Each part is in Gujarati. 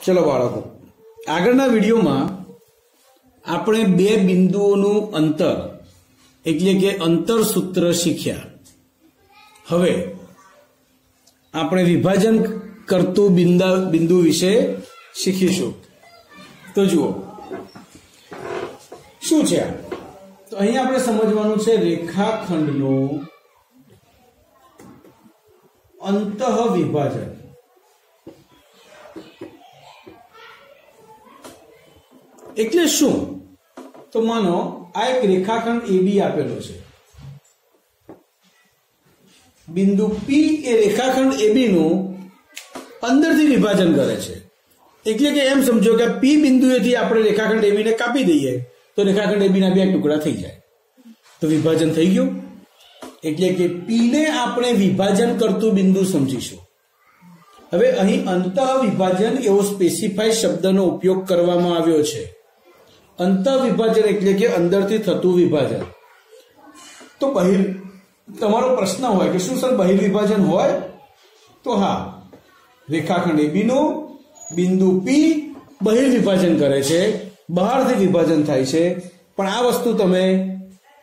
चलो बाळको આગળના વિડીયોમાં આપણે બે બિંદુઓનું અંતર એટલે કે અંતર સૂત્ર શીખ્યા। હવે આપણે વિભાજન કરતું બિંદુ વિશે શીખીશું। તો જુઓ શું છે તો અહીં આપણે સમજવાનું છે રેખાખંડનું અંતઃ વિભાજન। એટલે શું તો માનો આ એક રેખાખંડ AB આપેલો છે, બિંદુ P એ રેખાખંડ AB નું અંદરથી વિભાજન કરે છે। એટલે કે એમ સમજો કે P બિંદુએથી આપણે રેખાખંડ AB ને કાપી દઈએ તો રેખાખંડ AB ના બે ટુકડા થઈ જાય, તો વિભાજન થઈ ગયું। એટલે કે P ને આપણે વિભાજન કરતું બિંદુ સમજીશું। હવે અહીં અંતઃ વિભાજન એવો સ્પેસિફાઈ શબ્દનો ઉપયોગ કરવામાં આવ્યો છે। અંતઃ વિભાજન એટલે કે અંદરથી થતું વિભાજન। તો તમારો પ્રશ્ન હોય કે શું સર બહિર વિભાજન હોય? તો હા, રેખાખંડ AB નું બિંદુ P બહિર વિભાજન કરે છે, બહારથી વિભાજન થાય છે। પણ આ વસ્તુ તમે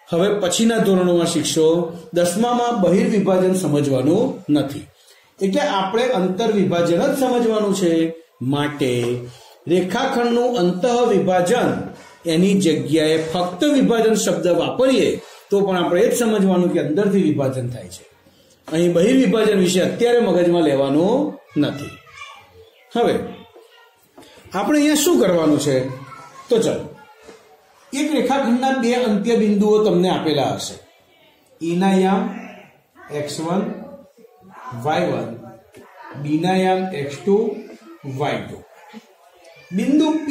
હવે પછીના ધોરણોમાં શીખશો। 10મામાં બહિર વિભાજન સમજવાનું નથી, એટલે આપણે અંતર વિભાજન જ સમજવાનું છે। માટે રેખાખંડનું અંતઃ વિભાજન એની જગ્યાએ ફક્ત વિભાજન શબ્દ વાપરીએ તો પણ આપણે એ જ સમજવાનું કે અંદરથી વિભાજન થાય છે। અહીં બહિર વિભાજન વિશે અત્યારે મગજમાં લેવાનું નથી। હવે આપણે અહીંયા શું કરવાનું છે? તો ચાલો, એક રેખાખંડના બે અંત્ય બિંદુઓ તમને આપેલા હશે, E ના યામ x1 y1, B ના યામ x2 y2। બિંદુ P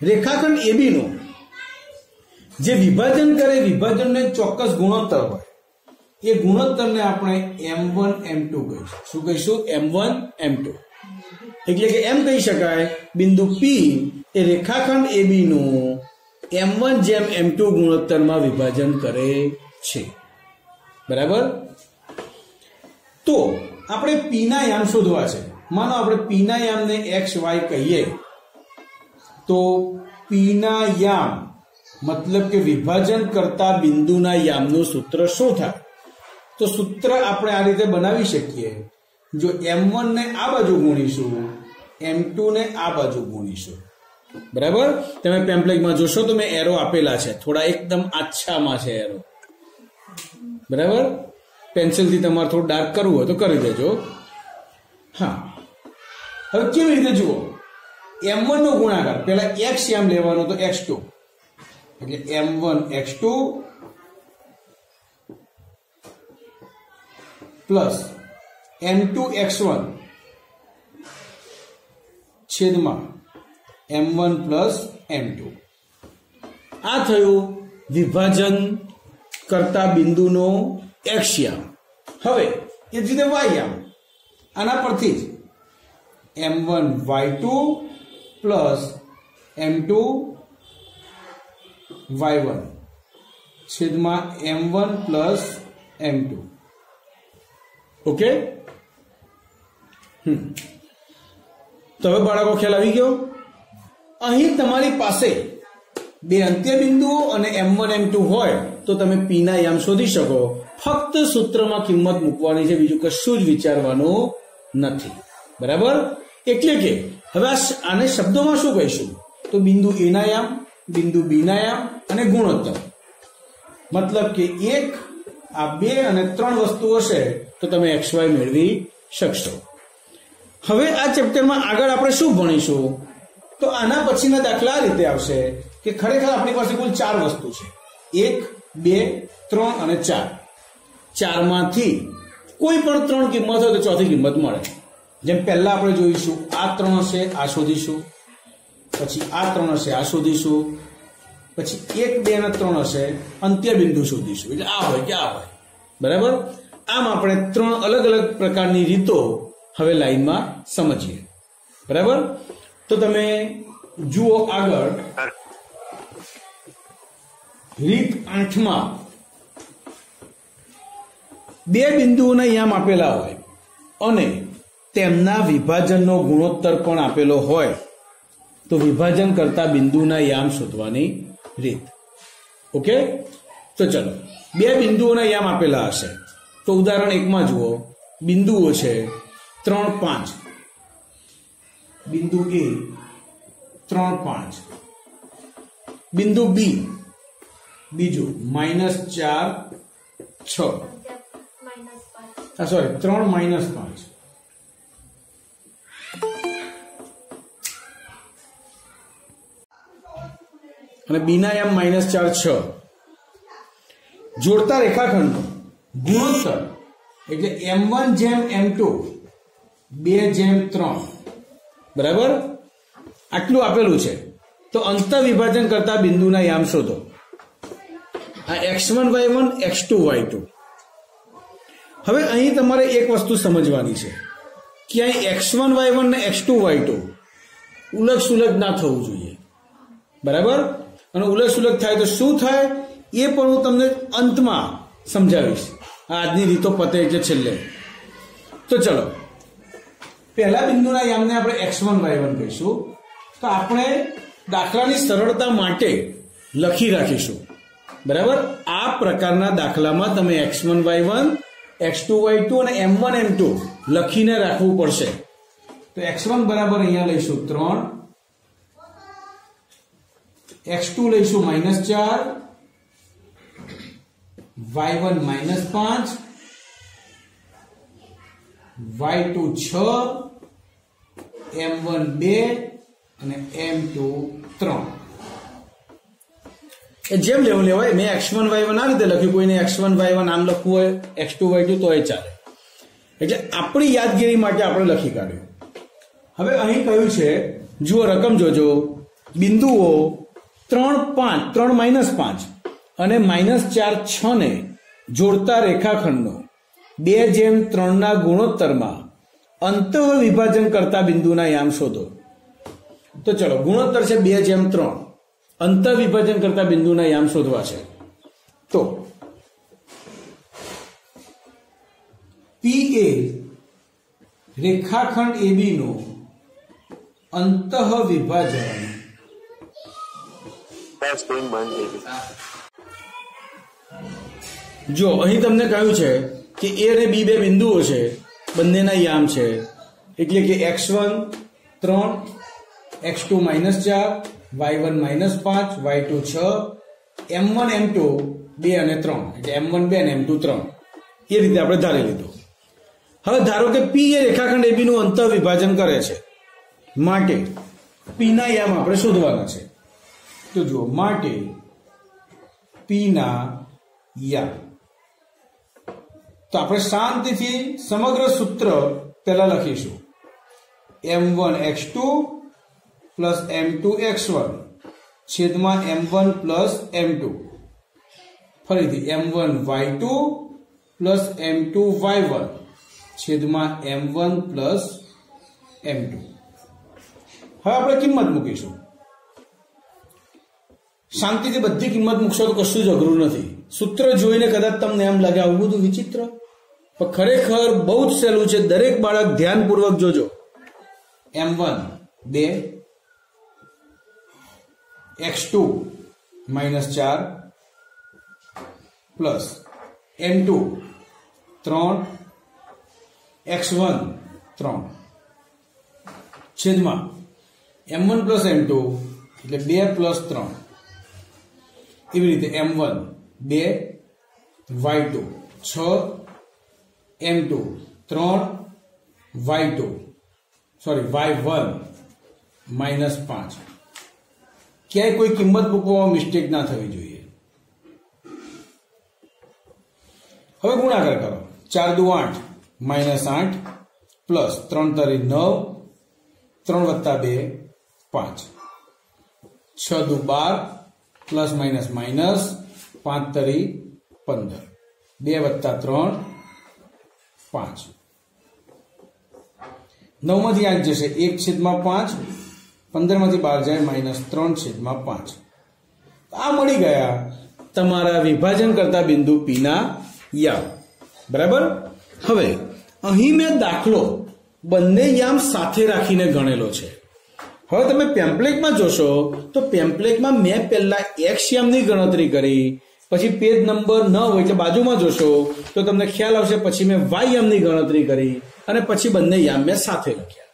રેખાખંડ AB નું જે વિભાજન કરે, વિભાજનને ચોક્કસ ગુણોત્તર હોય, એ ગુણોત્તરને આપણે m1 m2 કહીશું। શું કહીશું? m1 m2। એટલે કે એમ કહી શકાય બિંદુ P એ રેખાખંડ AB નું m1/m2 ગુણોત્તરમાં વિભાજન કરે છે, બરાબર? તો આપણે P ના યામ શોધવા છે। માનો આપણે P ના યામને x y કહીએ તો P ના યામ મતલબ કે વિભાજન કરતા બિંદુના યામનું સૂત્ર શું થાય? તો સૂત્ર આપણે આ રીતે બનાવી શકીએ। જો m1 ને આ બાજુ ગુણીશું, m2 ને આ બાજુ ગુણીશું, બરાબર? તમે પેમ્પલેટમાં જોશો તો મેં એરો આપેલા છે, થોડા એકદમ આછામાં છે એરો, બરાબર? પેન્સિલથી તમારે થોડું ડાર્ક કરવું હોય તો કરી દેજો। હા, હવે કેવી રીતે જુઓ? m1 નો ગુણાકાર પહેલા x યામ લેવાનો તો x2, એટલે m1 x2 plus m2 x1 છેદમાં m1 પ્લસ m2। આ થયું વિભાજન કરતા બિંદુનો x યામ। હવે એ જ રીતે y યામ, આના પરથી જ m1 y2 plus m2 y1 છેદમાં m1 પ્લસ m2। ઓકે, તો હવે બાળકો ખ્યાલ આવી ગયો? અહીં તમારી પાસે બે અંત્ય બિંદુઓ અને m1 m2 હોય તો તમે P ના યામ શોધી શકો। ફક્ત સૂત્રમાં કિંમત મૂકવાની છે, બીજું કશું જ વિચારવાનું નથી, બરાબર? એટલે કે હવે આને શબ્દોમાં શું કહીશું? તો બિંદુ A ના યામ, બિંદુ B ના યામ અને ગુણોત્તર। મતલબ કે 1 આ 2 અને 3 વસ્તુ હશે તો તમે xy મેળવી શકશો। હવે આ ચેપ્ટરમાં આગળ આપણે શું ભણીશું? તો આના પછીના દાખલા આ રીતે આવશે કે ખરેખર આપણી પાસે કુલ 4 વસ્તુ છે, 1 2 3 અને 4। 4 માંથી કોઈ પણ 3 કિંમત હોય તો ચોથી કિંમત મળે। જેમ પહેલા આપણે જોઈશું, આ 3 હશે આ શોધીશું, પછી આ 3 હશે આ શોધીશું, પછી 1 2 અને 3 હશે અંત્ય બિંદુ શોધીશું, એટલે આ હોય કે આ હોય, બરાબર? આમ આપણે 3 અલગ અલગ પ્રકારની રીતો હવે લાઈનમાં સમજીએ, બરાબર? તો તમે જુઓ આગળ રીત 8માં બે બિંદુઓના યામ આપેલા હોય અને તેમના વિભાજનનો ગુણોત્તર પણ આપેલો હોય તો વિભાજન કરતા બિંદુના યામ શોધવાની રીત. ઓકે, તો ચલો, બે બિંદુઓના યામ આપેલા હશે. તો ઉદાહરણ 1 માં જુઓ, બિંદુઓ છે 3, 5. બિંદુ A 3, 5. બિંદુ B બીજું -4, 6. સોરી, 3, -5. અને B ના યામ -4, 6. જોડતા રેખાખંડનો ગુણોત્તર એટલે m1/m2 2/3. બરાબર, આટલું આપેલું છે. તો અંતર વિભાજન કરતા બિંદુના યામ શોધો. આ x1 y1 x2 y2. હવે અહીં તમારે એક વસ્તુ સમજવાની છે કે અહીં x1 y1 ને x2 y2 ઉલટ સુલટ ના થવું જોઈએ. બરાબર, અને ઉલટ સુલટ થાય તો શું થાય એ પણ હું તમને અંતમાં સમજાવીશ. આજની રીતો પતે એટલે છેલ્લે. તો ચલો, પહેલા બિંદુના યામને આપણે x1 y1 કહીશું. તો આપણે દાખલાની સરળતા માટે લખી રાખીશું. બરાબર, આ પ્રકારના દાખલામાં તમે x1 y1 x2 y2 અને m1 m2 લખીને રાખવું પડશે. તો x1 બરાબર અહીંયા લઈશું 3, x2 લઈશું -4, y1 -5, y2 6, m1 2 અને m2 3. જેમ લેવું લેવાય. મેં x1 y1 આ રીતે લખ્યું, કોઈને x1 y1 આમ લખવું હોય, x2 y2 તો એ ચાલે. એટલે આપણી યાદગીરી માટે આપણે લખી કાઢ્યું. હવે અહીં કહ્યું છે, જુઓ રકમ જોજો, બિંદુઓ 3, 5 અને -4, 6 ને જોડતા રેખાખંડનો 2/3 ના ગુણોત્તરમાં અંતઃ વિભાજન કરતા બિંદુના યામ શોધો. તો ચલો, ગુણોત્તર છે 2/3, અંતઃ વિભાજન કરતા બિંદુના યામ શોધવા છે. તો P એ રેખાખંડ AB નો અંતઃ વિભાજન જો અહીં તમને કહ્યું છે કે A અને B બે બિંદુઓ છે, બંનેના યામ છે. એટલે કે x1 3, x2 -4, y1 -5, y2 6, m1 m2 2 અને 3. એટલે m1 2 અને m2 3. એ રીતે આપણે ધારી લીધું. હવે ધારો કે P એ રેખાખંડ AB નું અંતઃ વિભાજન કરે છે, માટે P ના યામ આપણે શોધવાના છે. તો જુઓ, માટે P ના યામ. તો આપણે શાંતિથી સમગ્ર સૂત્ર પહેલા લખીશું. m1 x2 plus m2 x1 છેદમાં m1 પ્લસ m2. ફરીથી m1 y2 plus m2 y1 છેદમાં m1 પ્લસ m2. હવે આપણે કિંમત મૂકીશું. શાંતિથી બધી કિંમત મૂકશો તો કશું જ અઘરું નથી. સૂત્ર જોઈને કદાચ તમને એમ લાગે આવું બધું વિચિત્ર, પણ ખરેખર બહુ જ સહેલું છે. દરેક બાળક ધ્યાનપૂર્વક જોજો. m1 2, x2 -4 plus m2 3, x1 3 છેદમાં m1 પ્લસ m2 એટલે 2 પ્લસ 3. એવી રીતે m1 2, y2 6, m2 3, y1 -5. ક્યાંય કોઈ કિંમત મૂકવામાં મિસ્ટેક ના થવી જોઈએ. હવે ગુણાકાર કરો. 4 દુ 8 -8 પ્લસ 3 તરી 9, 3 વત્તા 2 5, 6 દુ 12 પ્લસ માઇનસ માઇનસ 5 તરી 15, 2 વત્તા 3 5. 9 માંથી 8 જશે 1/5, 15 માંથી 12 જાય -3/5. આ મળી ગયા તમારા વિભાજન કરતા બિંદુ P ના યામ. બરાબર. હવે અહીં મેં દાખલો બંને યામ સાથે રાખીને ગણેલો છે. હવે તમે પેમ્પલેટમાં જોશો તો પેમ્પલેટમાં મેં પહેલા એક્સ યામની ગણતરી કરી, પછી પેજ નંબર 9 હોય એટલે બાજુમાં જોશો તો તમને ખ્યાલ આવશે પછી મેં વાય યામની ગણતરી કરી અને પછી બંને યામ મેં સાથે લખ્યા.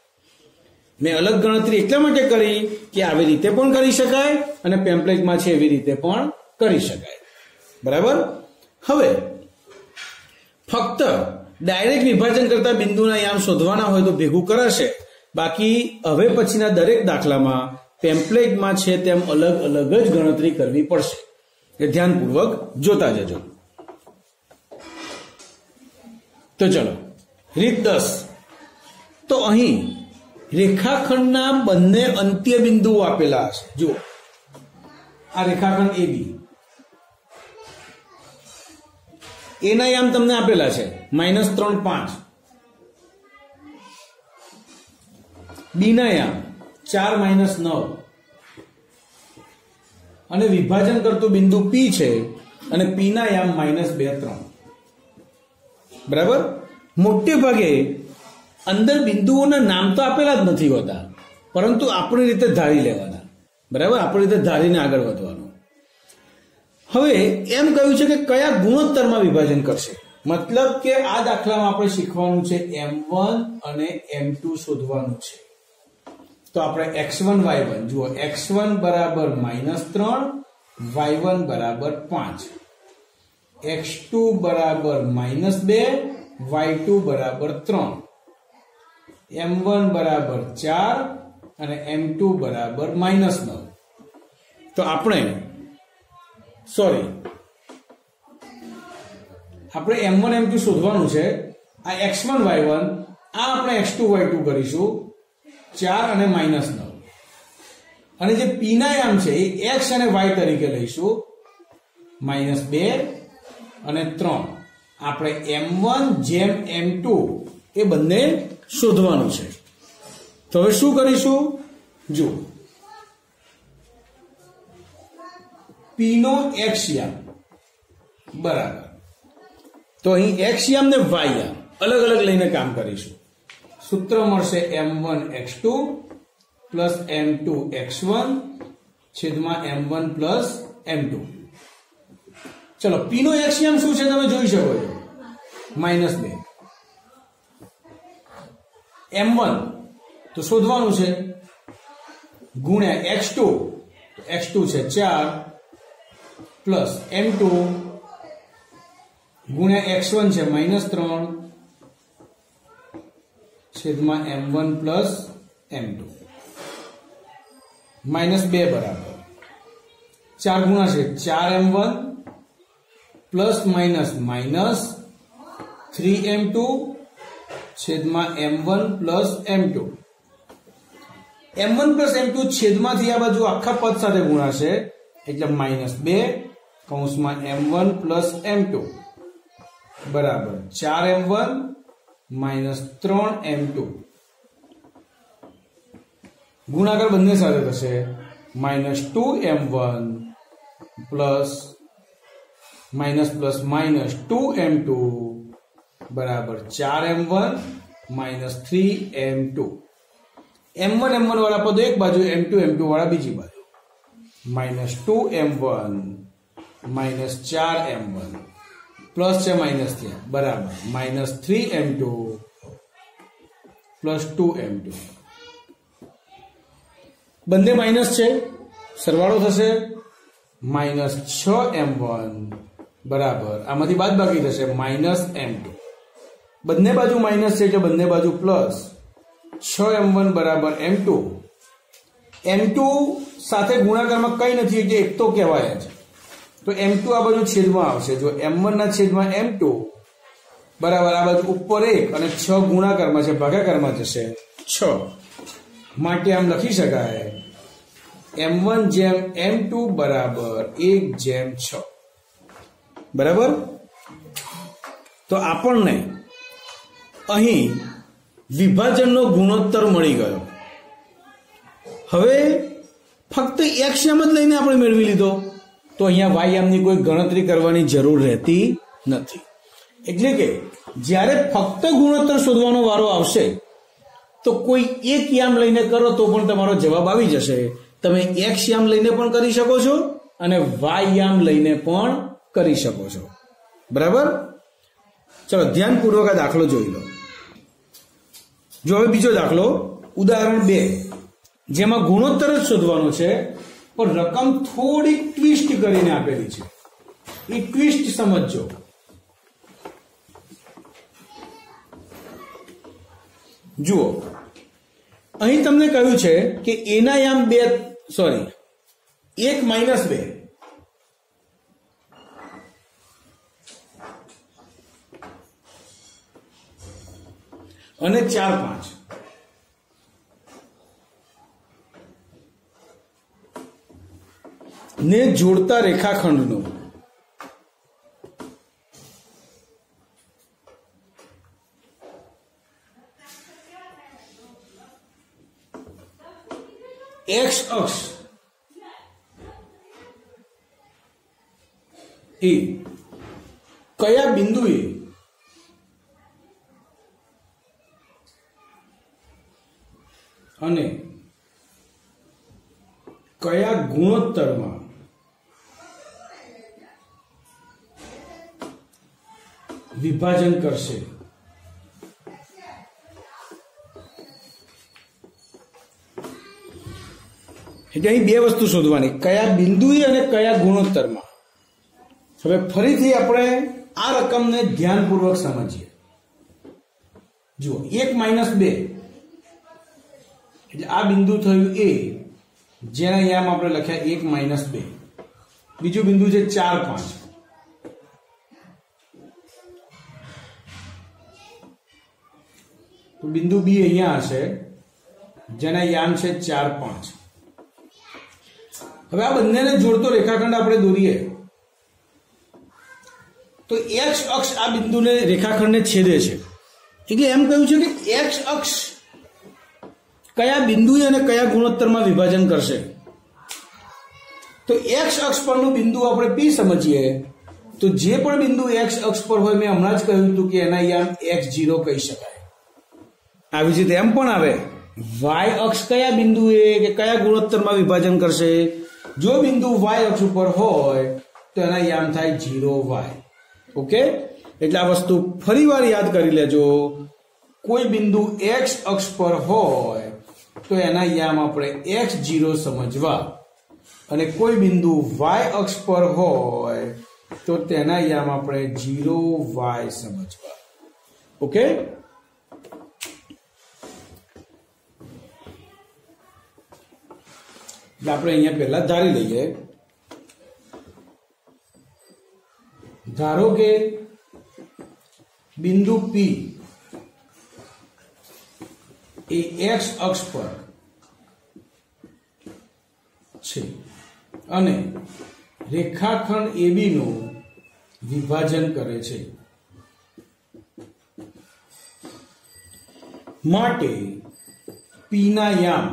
મેં અલગ ગણતરી એટલા માટે કરી કે આવી રીતે પણ કરી શકાય અને પેમ્પલેટમાં છે એવી રીતે પણ કરી શકાય. બરાબર. હવે ફક્ત ડાયરેક્ટ વિભાજન કરતા બિંદુના યામ શોધવાના હોય તો ભેગું કરાશે. બાકી હવે પછીના દરેક દાખલામાં પેમ્પલેટમાં છે તેમ અલગ અલગ જ ગણતરી કરવી પડશે. એ ધ્યાનપૂર્વક જોતા જજો. તો ચલો રીત 10. તો અહીં રેખાખંડના બંને અંત્ય બિંદુઓ આપેલા હશે. જુઓ આ રેખાખંડ AB, એના યામ તમને આપેલા છે -3, 5. બી ના યામ 4, -9 અને વિભાજન કરતું બિંદુ P છે અને P ના યામ -2, 3. બરાબર. મોટે ભાગે અંદર બિંદુઓના નામ તો આપેલા જ નથી હોતા, પરંતુ આપણી રીતે ધારી લેવાના. બરાબર. આપણી રીતે ધારીને આગળ વધવાનું. હવે એમ કહ્યું છે કે કયા ગુણોત્તરમાં વિભાજન કરશે. મતલબ કે આ દાખલામાં આપણે શીખવાનું છે M1 અને M2 શોધવાનું છે. તો આપણે x1 y1 જુઓ, x1 બરાબર -3, y1 બરાબર 5, x2 બરાબર -2, y2 બરાબર 3, m1 બરાબર 4 અને m2 બરાબર -9. તો આપણે m1 m2 શોધવાનું છે. આ x1 y1, આ આપણે x2 y2 કરીશું 4 અને -9, અને જે p ના યામ છે એ x અને y તરીકે લઈશું -2 અને 3. આપણે m1 જેમ m2 એ બંને શોધવાનું છે. તો હવે શું કરીશું જુઓ, p નો x યામ બરાબર, તો અહીં x યામ ને y યામ અલગ અલગ લઈને કામ કરીશું. સૂત્ર મળશે m1 x2 plus m2 x1 છેદમાં m1 પ્લસ m2. ચલો p નો x યામ શું છે તમે જોઈ શકો છો -2. m1 તો શોધવાનું છે ગુણ્યા x2, તો x2 છે 4 પ્લસ m2 ગુણ્યા x1 છે -3 છેદમાં m1 પ્લસ m2. -2 બરાબર 4 ગુણા છે 4m1 પ્લસ માઇનસ -3m2 છેદમાં m1 plus m2. m1 plus m2 છેદમાંથી આ બાજુ આખા પદ સાથે ગુણાશે એટલે -2 કૌંસમાં m1 પ્લસ m2 બરાબર 4m1 -3m2. ગુણાકાર બંને સાથે થશે -2m1 પ્લસ -2m2 બરાબર 4m1 -3m2. m1 m1 વાળા પદો એક બાજુ, m2 m2 વાળા બીજી બાજુ. -2m1 -4m1 પ્લસ છે માઇનસ છે બરાબર -3m2 પ્લસ 2m2. બંને માઇનસ છે, સરવાળો થશે -6m1 બરાબર આમાંથી બાદ બાકી થશે -m2. બંને બાજુ માઇનસ છે એટલે બંને બાજુ પ્લસ. 6m1 બરાબર m2. m2 સાથે ગુણાકારમાં કઈ નથી એટલે એક તો કહેવાય છે, તો m2 આ બાજુ છેદમાં આવશે. જો m1 ના છેદમાં m2 બરાબર આ બાજુ ઉપર 1 અને 6 ગુણાકારમાં છે, ભાગાકારમાં જશે 6. માટે આમ લખી શકાય m1 જેમ m2 બરાબર 1/6. બરાબર. તો આપણને અહીં વિભાજનનો ગુણોત્તર મળી ગયો. હવે ફક્ત x યામ જ લઈને આપણે મેળવી લીધો, તો અહીંયા y યામની કોઈ ગણતરી કરવાની જરૂર રહેતી નથી. એટલે કે જ્યારે ફક્ત ગુણોત્તર શોધવાનો વારો આવશે તો કોઈ એક યામ લઈને કરો તો પણ તમારો જવાબ આવી જશે. તમે એક્સ યામ લઈને પણ કરી શકો છો અને વાય યામ લઈને પણ કરી શકો છો. બરાબર? ચલો ધ્યાનપૂર્વક આ દાખલો જોઈ લો. જો હવે બીજો દાખલો, ઉદાહરણ 2, જેમાં ગુણોત્તર જ શોધવાનો છે પણ રકમ થોડી ટ્વિસ્ટ કરીને આપેલી છે. એ ટ્વિસ્ટ સમજજો. જુઓ, અહીં તમને કહ્યું છે કે એના યામ 1 - 2 અને 4, 5 ને જોડતા રેખાખંડનું એક્સ અક્ષ એ કયા બિંદુએ અને કયા ગુણોત્તરમાં વિભાજન કરશે. એટલે અહીં 2 વસ્તુ શોધવાની, કયા બિંદુએ અને કયા ગુણોત્તરમાં. હવે ફરીથી આપણે આ રકમને ધ્યાનપૂર્વક સમજીએ. જુઓ, 1 - 2 એટલે આ બિંદુ થયું A, જેના યામ આપણે લખ્યા 1 - 2. બીજું બિંદુ છે 4, 5. તો બિંદુ B અહીંયા હશે, જેના યામ છે 4, 5. હવે આ બંનેને જોડતો રેખાખંડ આપણે દોરીએ તો એક્સ અક્ષ આ બિંદુને રેખાખંડને છેદે છે. એટલે એમ કહ્યું છે કે એક્સ અક્ષ કયા બિંદુએ અને કયા ગુણોત્તરમાં વિભાજન કરશે. તો એક્સ અક્ષ પરનું બિંદુ આપણે P સમજીએ તો જે પણ બિંદુ એક્સ અક્ષ પર હોય, મેં હમણાં જ કહ્યું હતું કે એના યામ x0 કહી શકાય. આવી જ રીતે એમ પણ આવે, વાય અક્ષ કયા બિંદુએ કે કયા ગુણોત્તરમાં વિભાજન કરશે. જો બિંદુ વાય અક્ષ ઉપર હોય તો એના યામ થાય 0y. ઓકે, એટલે આ વસ્તુ ફરીવાર યાદ કરી લેજો. કોઈ બિંદુ એક્સ અક્ષ પર હોય તો એના યામ આપણે x0 સમજવા, અને કોઈ બિંદુ વાય અક્ષ પર હોય તો તેના યામ આપણે 0y સમજવા. ઓકે, આપણે અહીંયા પહેલા ધારી લઈએ. ધારો કે બિંદુ P એ x અક્ષ પર છે અને રેખાખંડ AB નું વિભાજન કરે છે. માટે P ના યામ,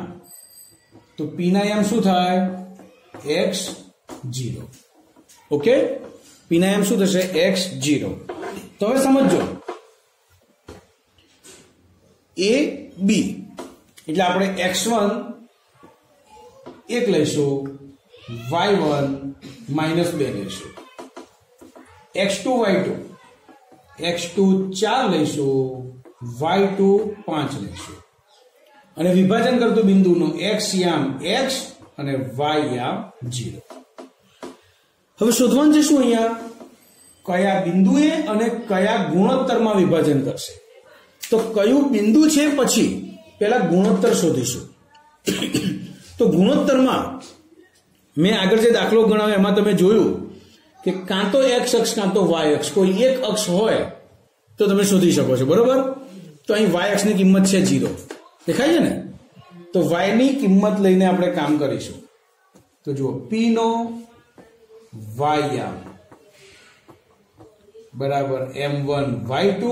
તો P ના યામ શું થાય? x0. ઓકે, P ના યામ શું થશે? x0. તો હવે સમજો, A B એટલે આપણે x1 1 લઈશું, y1 -2 લઈશું, x2 y2 4 લઈશું, y2 5 લઈશું. અને વિભાજન કરતું બિંદુનું x યામ x અને y યામ 0. હવે શોધવાનું છે શું અહીંયા? કયા બિંદુએ અને કયા ગુણોત્તરમાં વિભાજન કરશે. તો કયું બિંદુ છે પછી પહેલા ગુણોત્તર શોધીશું. તો ગુણોત્તરમાં મેં આગળ જે દાખલો ગણાવ્યો એમાં તમે જોયું કે કાં તો x અક્ષ કાં તો y અક્ષ, કોઈ એક અક્ષ હોય તો તમે શોધી શકો છો. બરોબર? તો અહીં y અક્ષની કિંમત છે 0, દેખાય છે ને? તો y ની કિંમત લઈને આપણે કામ કરીશું. તો જુઓ, P નો y યામ બરાબર m1 y2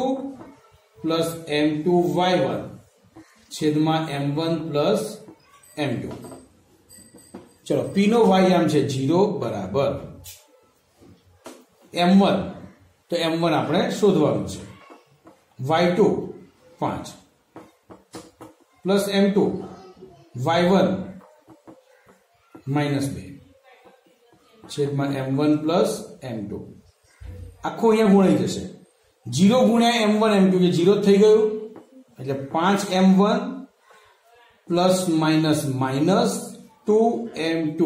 plus m2 y1 છેદમાં m1 પ્લસ m2. ચલો, P નો y યામ છે 0 બરાબર m1, તો m1 આપણે શોધવાનું છે, y2 5. Plus m2 y1 minus 2 છેદમાં m1 પ્લસ m2 આખું અહીંયા ગુણાઈ જશે 0 ગુણ્યા m1 m2 કે 0 થઈ ગયું એટલે 5m1 plus minus minus 2m2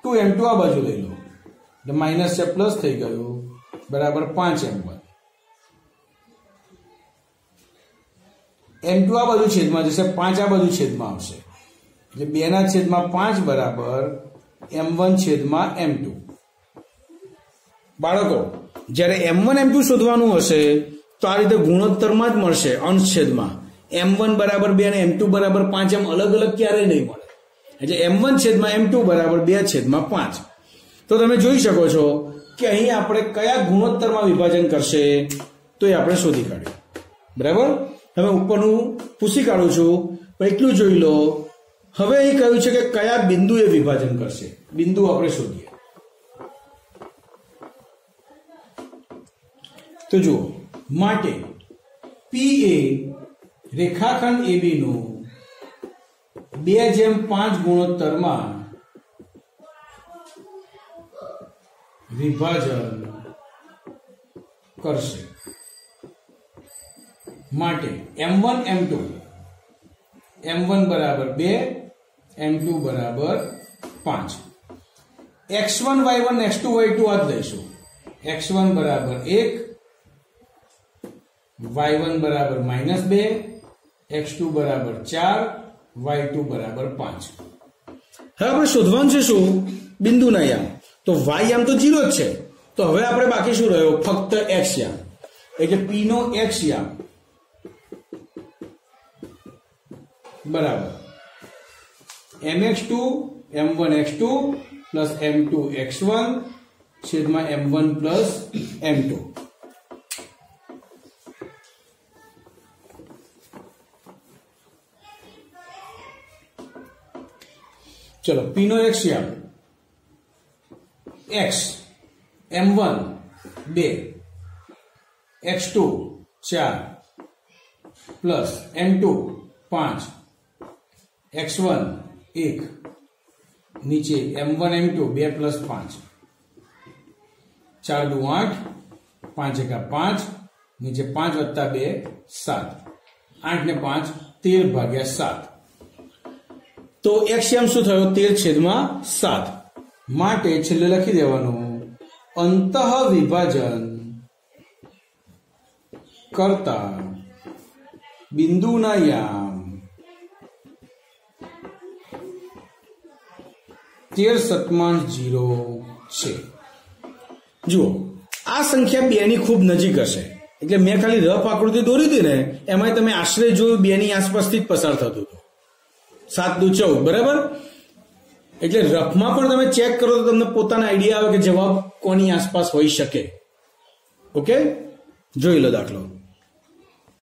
2m2 આ બાજુ લઈ લો એટલે માઇનસ છે પ્લસ થઈ ગયું બરાબર 5m1 m2 આ બાજુ છેદમાં જશે 5 આ બાજુ છેદમાં આવશે એટલે 2 ના છેદમાં 5 બરાબર m1 છેદમાં m2 બાળકો જ્યારે m1 m2 શોધવાનું હશે તો આ રીતે ગુણોત્તરમાં જ મળશે અંશ છેદમાં m1 બરાબર 2 અને m2 બરાબર 5 એમ અલગ અલગ ક્યારેય નહીં મળે એટલે m1 છેદમાં m2 બરાબર 2 છેદમાં 5 તો તમે જોઈ શકો છો કે અહીં આપણે કયા ગુણોત્તરમાં વિભાજન કરશે તો એ આપણે શોધી કાઢ્યું બરાબર હવે ઉપરનું પૂછી કાઢું છું પણ એટલું જોઈ લો હવે અહીં કહ્યું છે કે કયા બિંદુએ વિભાજન કરશે બિંદુ આપણે શોધીએ તો જુઓ માટે P એ રેખાખંડ AB નું 2:5 ગુણોત્તરમાં વિભાજન કરશે માટે m1 m2 m1 બરાબર 2 m2 બરાબર 5 x1 y1 x2 y2 આ જ લઈશું x1 બરાબર 1 y1 બરાબર -2 x2 બરાબર 4 y2 બરાબર 5 હવે આપણે શોધવાનું છે શું બિંદુના યામ તો y યામ તો 0 જ છે તો હવે આપણે બાકી શું રહ્યો ફક્ત x યામ એટલે p નો x યામ બરાબર mx2 m1x2 પ્લસ m2x1 છેદમાં m1 પ્લસ m2 चलो p नो x યામ x m1 2 x2 4 plus m2 5 x1 1 नीचे m1 m2 2 प्लस 5 4 2 8 5 1 5 नीचे 5 वत्ता 2 7 8 ने 5 13 भाग्या 7 तो x યામ શું થયો 13 છેદમાં 7 માટે છેલ્લે લખી દેવાનું અંતઃ વિભાજન કરતા બિંદુના યામ 13.0 છે જુઓ આ સંખ્યા 2 ની ખૂબ નજીક હશે એટલે મેં ખાલી રફ આકૃતિ દોરી હતી ને એમાં તમે આશરે જોયું 2 ની આસપાસથી જ પસાર થતું હતું 7 દુ 14 બરાબર એટલે રફમાં પણ તમે ચેક કરો તો તમને પોતાનો આઈડિયા આવે કે જવાબ કોની આસપાસ હોઈ શકે ઓકે જોઈ લો દાખલો